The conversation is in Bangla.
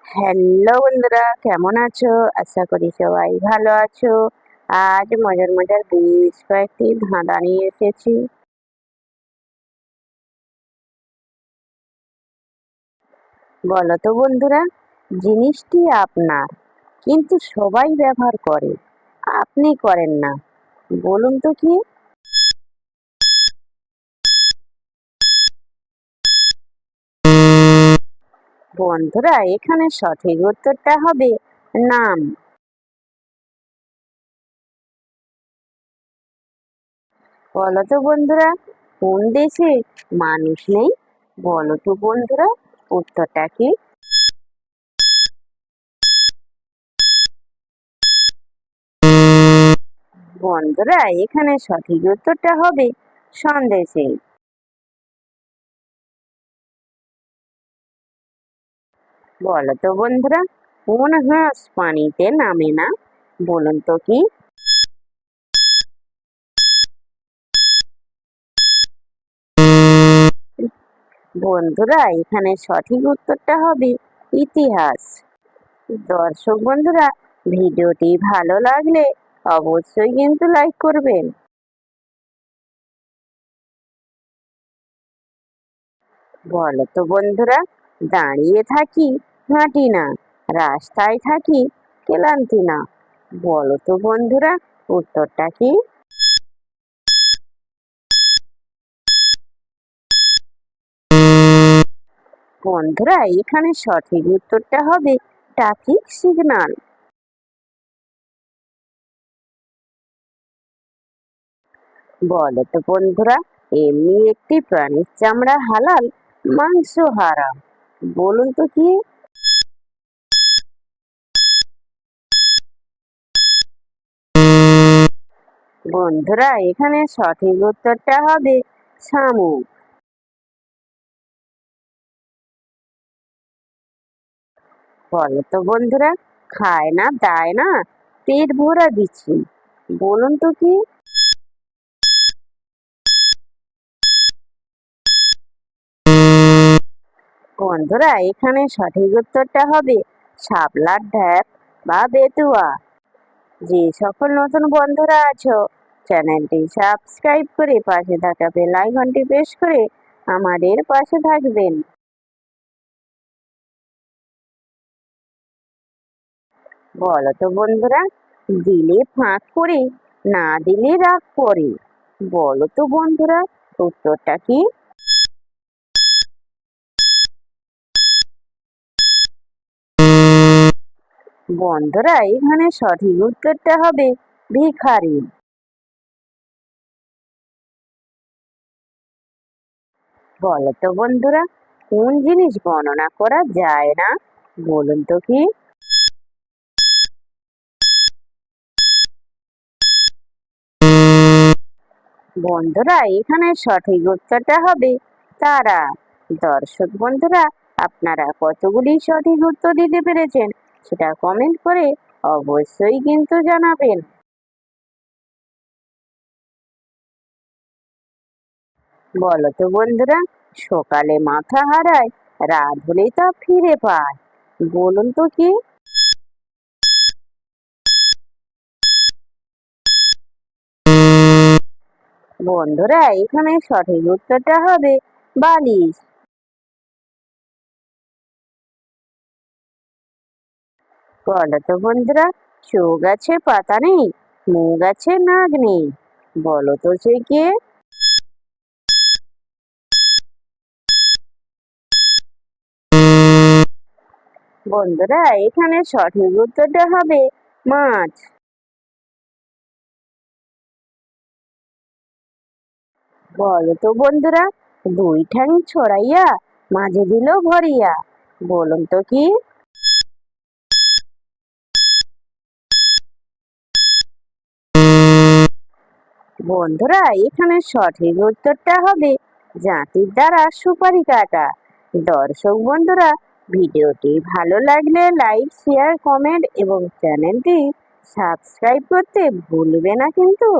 হ্যালো বন্ধুরা, কেমন আছো? আশা করি সবাই ভালো আছো। আজ মজার মজার বেশ কয়েকটি ধাঁধা নিয়ে এসেছি। বলো তো বন্ধুরা, জিনিসটি আপনার কিন্তু সবাই ব্যবহার করে, আপনি করেন না। বলুন তো কি? বন্ধুরা, এখানে সঠিক উত্তরটা হবে নাম। বলো তো বন্ধুরা, কোন দেশে মানুষ নেই? বলো তো বন্ধুরা, উত্তরটা কি? বন্ধুরা, এখানে সঠিক উত্তরটা হবে সন্দেশে। বলো তো বন্ধুরা, কোন হাঁস পানিতে নামে না? বলুন তো কি? বন্ধুরা, এখানে সঠিক উত্তরটা হবে ইতিহাস। দর্শক বন্ধুরা, ভিডিওটি ভালো লাগলে অবশ্যই কিন্তু লাইক করবেন। বলো তো বন্ধুরা, দাঁড়িয়ে থাকি, হাঁটি না, রাস্তায় থাকি, ক্লান্তি না। বলো তো বন্ধুরা, উত্তরটা কি? বন্ধুরা, এখানে সঠিক উত্তরটা হবে ট্রাফিক সিগন্যাল। বলো তো বন্ধুরা, এমনি একটি প্রাণীর চামড়া হালাল, মাংস হারাম। বলুন তো কি? বন্ধুরা, এখানে সঠিক উত্তরটা হবে শামুক। বলো তো বন্ধুরা, খায় না, দায় না, পেট ভরা দিচ্ছি। বলুন তো কি? বন্ধুরা, এখানে সঠিক উত্তরটা হবে শাপলার ঢ্যাপ বা বেতুয়া। যে সকল নতুন বন্ধুরা আছো, চ্যানেলটি সাবস্ক্রাইব করে পাশে থাকা বেল আইকনটি প্রেস করে আমাদের পাশে থাকবেন। বলো তো বন্ধুরা, দিলে ফাঁক করে, না দিলে রাগ করে। বলো তো বন্ধুরা, উত্তরটা কি? বন্ধুরা, এখানে সঠিক উত্তরটা হবে ভিখারি। বলো তো বন্ধুরা, কোন জিনিস গণনা করা যায় না? বলুন তো কি? বন্ধুরা, এখানে সঠিক উত্তরটা হবে তারা। দর্শক বন্ধুরা, আপনারা কতগুলি সঠিক উত্তর দিতে পেরেছেন সেটা কমেন্ট করে অবশ্যই কিন্তু জানাবেন। বলো তো বন্ধুরা, সকালে মাথা হারায়, রাত হলেই তা ফিরে পায়। বলুন তো কি? বন্ধুরা, এখানে সঠিক উত্তরটা হবে বালিশ। বলো তো বন্ধুরা, চোখ আছে পাতা নেই, মুখ আছে নাক নেই। বলো তো সে কে? বন্ধুরা, এখানে সঠিক উত্তরটা হবে মাছ। বলো তো বন্ধুরা, দুই ঠ্যাং ছড়াইয়া, মাঝে দিল ভরিয়া। বলুন তো কি? বন্ধুরা, এখানে সঠিক উত্তরটা হবে জাঁতির দ্বারা সুপারি কাটা। দর্শক বন্ধুরা, ভিডিওটি ভালো লাগলে লাইক, শেয়ার, কমেন্ট এবং চ্যানেলটি সাবস্ক্রাইব করতে ভুলবে না কিন্তু।